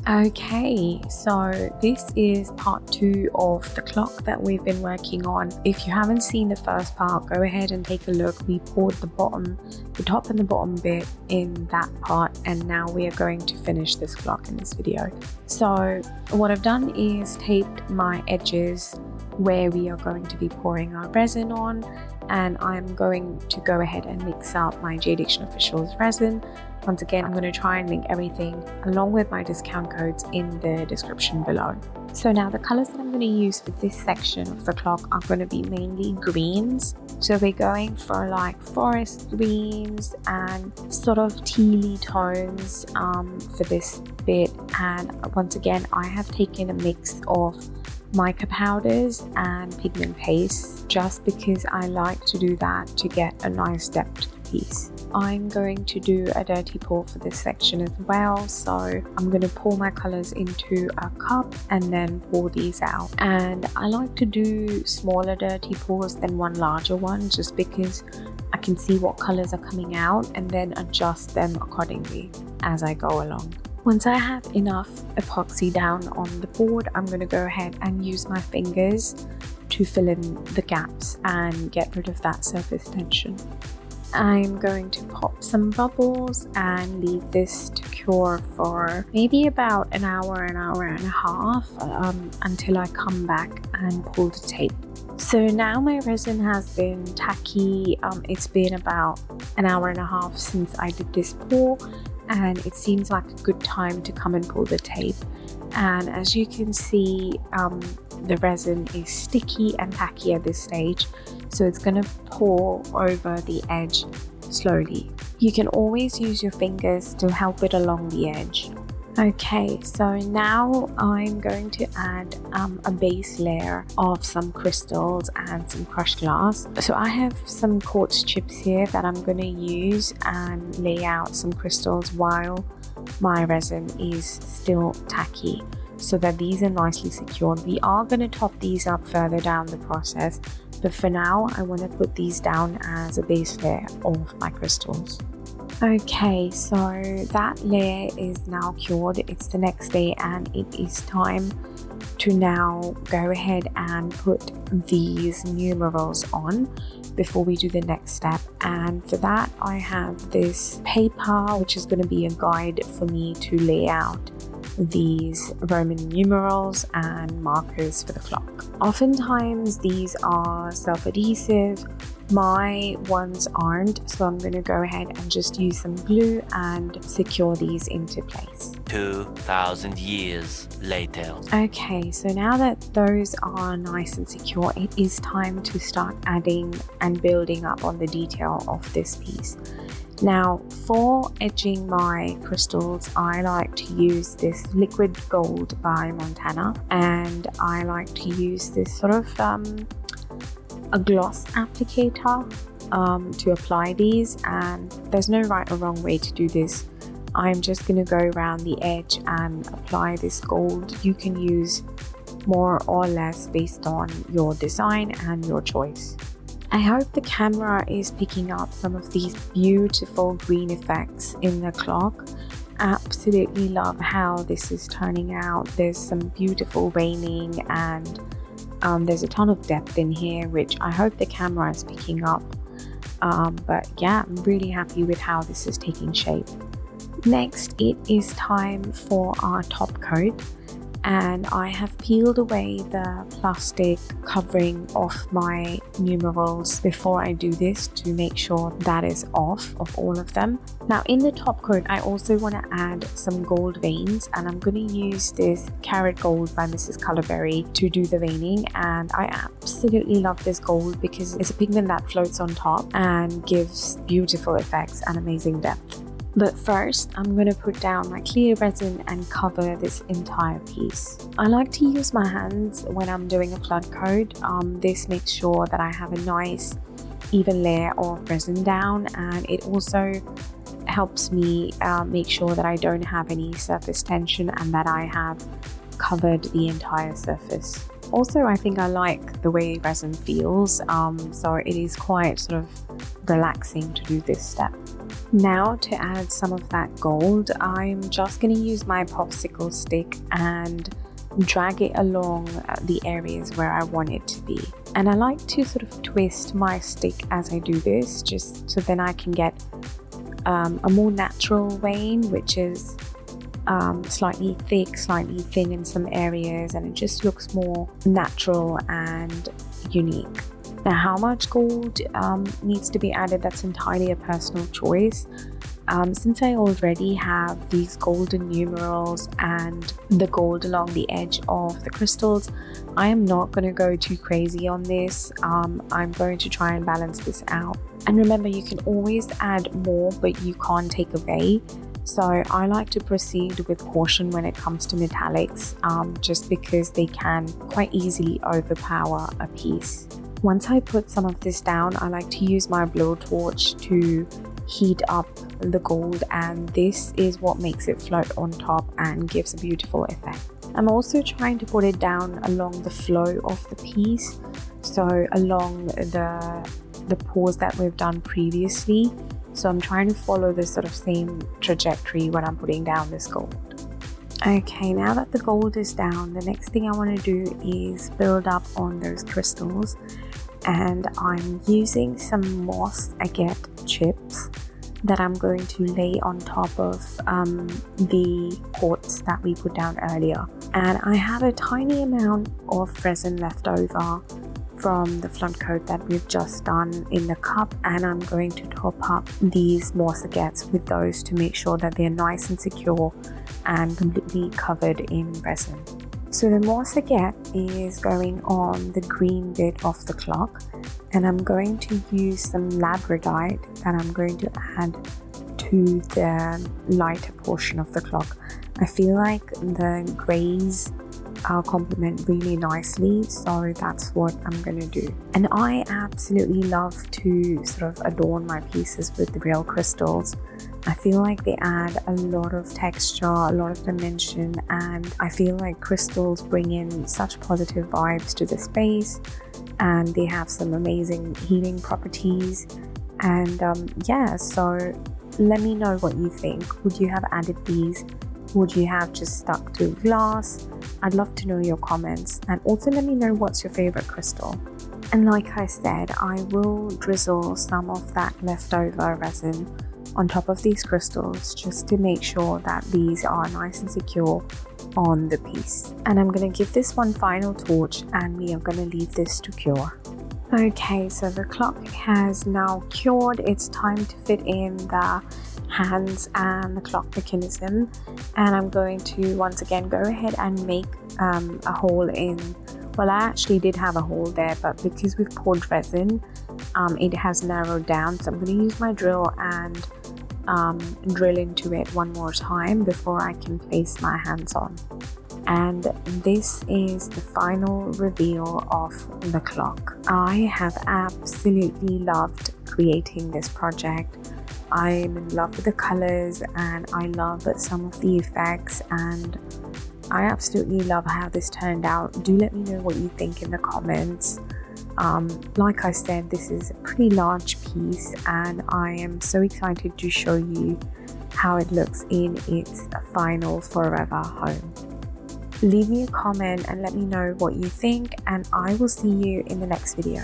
Okay, so this is part 2 of the clock that we've been working on. If you haven't seen the first part, go ahead and take a look. We poured the top and the bottom bit in that part, and now we are going to finish this clock in this video. So what I've done is taped my edges where we are going to be pouring our resin on, and I'm going to go ahead and mix up my Geode Officials resin. Once again, I'm going to try and link everything along with my discount codes in the description below. So now the colors that I'm going to use for this section of the clock are going to be mainly greens. So we're going for like forest greens and sort of tealy tones for this bit. And once again, I have taken a mix of mica powders and pigment paste just because I like to do that to get a nice depth to the piece. I'm going to do a dirty pour for this section as well, so I'm going to pour my colors into a cup and then pour these out. And I like to do smaller dirty pours than one larger one just because I can see what colors are coming out and then adjust them accordingly as I go along. Once I have enough epoxy down on the board, I'm going to go ahead and use my fingers to fill in the gaps and get rid of that surface tension. I'm going to pop some bubbles and leave this to cure for maybe about an hour and a half until I come back and pull the tape. So now my resin has been tacky. It's been about an hour and a half since I did this pour, and it seems like a good time to come and pull the tape. And as you can see, the resin is sticky and tacky at this stage, so it's going to pour over the edge slowly. You can always use your fingers to help it along the edge. Okay, so now I'm going to add a base layer of some crystals and some crushed glass. So I have some quartz chips here that I'm going to use and lay out some crystals while my resin is still tacky, so that these are nicely secured. We are going to top these up further down the process, but for now I want to put these down as a base layer of my crystals. Okay, so that layer is now cured. It's the next day and it is time to now go ahead and put these numerals on before we do the next step. And for that I have this paper which is going to be a guide for me to lay out these Roman numerals and markers for the clock. Oftentimes these are self-adhesive. My ones aren't, so I'm going to go ahead and just use some glue and secure these into place. 2,000 years later. Okay, so now that those are nice and secure, it is time to start adding and building up on the detail of this piece. Now, for edging my crystals, I like to use this liquid gold by Montana, and I like to use this sort of a gloss applicator to apply these, and there's no right or wrong way to do this. I'm just going to go around the edge and apply this gold. You can use more or less based on your design and your choice. I hope the camera is picking up some of these beautiful green effects in the clock. Absolutely love how this is turning out. There's some beautiful veining and there's a ton of depth in here, which I hope the camera is picking up. But yeah, I'm really happy with how this is taking shape. Next, it is time for our top coat, and I have peeled away the plastic covering off my numerals before I do this to make sure that is off of all of them. Now in the top coat I also want to add some gold veins, and I'm going to use this Carrot Gold by Mrs. Colorberry to do the veining. And I absolutely love this gold because it's a pigment that floats on top and gives beautiful effects and amazing depth. But first, I'm going to put down my clear resin and cover this entire piece. I like to use my hands when I'm doing a flood coat. This makes sure that I have a nice even layer of resin down, and it also helps me make sure that I don't have any surface tension and that I have covered the entire surface. Also, I think I like the way resin feels, so it is quite sort of relaxing to do this step. Now to add some of that gold, I'm just going to use my popsicle stick and drag it along the areas where I want it to be. And I like to sort of twist my stick as I do this, just so then I can get a more natural vein, which is slightly thick, slightly thin in some areas, and it just looks more natural and unique. Now, how much gold needs to be added, that's entirely a personal choice. Since I already have these golden numerals and the gold along the edge of the crystals, I am not going to go too crazy on this. I'm going to try and balance this out. And remember, you can always add more, but you can't take away. So I like to proceed with caution when it comes to metallics, just because they can quite easily overpower a piece. Once I put some of this down, I like to use my blowtorch to heat up the gold, and this is what makes it float on top and gives a beautiful effect. I'm also trying to put it down along the flow of the piece, so along the pores that we've done previously. So I'm trying to follow this sort of same trajectory when I'm putting down this gold. Okay, now that the gold is down, the next thing I want to do is build up on those crystals, and I'm using some moss agate chips that I'm going to lay on top of the quartz that we put down earlier. And I have a tiny amount of resin left over from the front coat that we've just done in the cup, and I'm going to top up these moss agates with those to make sure that they're nice and secure and completely covered in resin. So the moss agate is going on the green bit of the clock, and I'm going to use some labradorite that I'm going to add to the lighter portion of the clock. I feel like the grays complement really nicely, so that's what I'm gonna do. And I absolutely love to sort of adorn my pieces with the real crystals. I feel like they add a lot of texture, a lot of dimension, and I feel like crystals bring in such positive vibes to the space, and they have some amazing healing properties. And yeah, so let me know what you think. Would you have added these? Would you have just stuck to glass? I'd love to know your comments, and also let me know what's your favorite crystal. And like I said, I will drizzle some of that leftover resin on top of these crystals just to make sure that these are nice and secure on the piece. And I'm going to give this one final torch, and we are going to leave this to cure. Okay, so the clock has now cured. It's time to fit in the hands and the clock mechanism, and I'm going to once again go ahead and make a hole in, well, I actually did have a hole there, but because we've poured resin, it has narrowed down. So I'm going to use my drill and drill into it one more time before I can place my hands on. And this is the final reveal of the clock. I have absolutely loved creating this project. I'm in love with the colors, and I love some of the effects, and I absolutely love how this turned out. Do let me know what you think in the comments. Like I said, this is a pretty large piece, and I am so excited to show you how it looks in its final forever home. Leave me a comment and let me know what you think, and I will see you in the next video.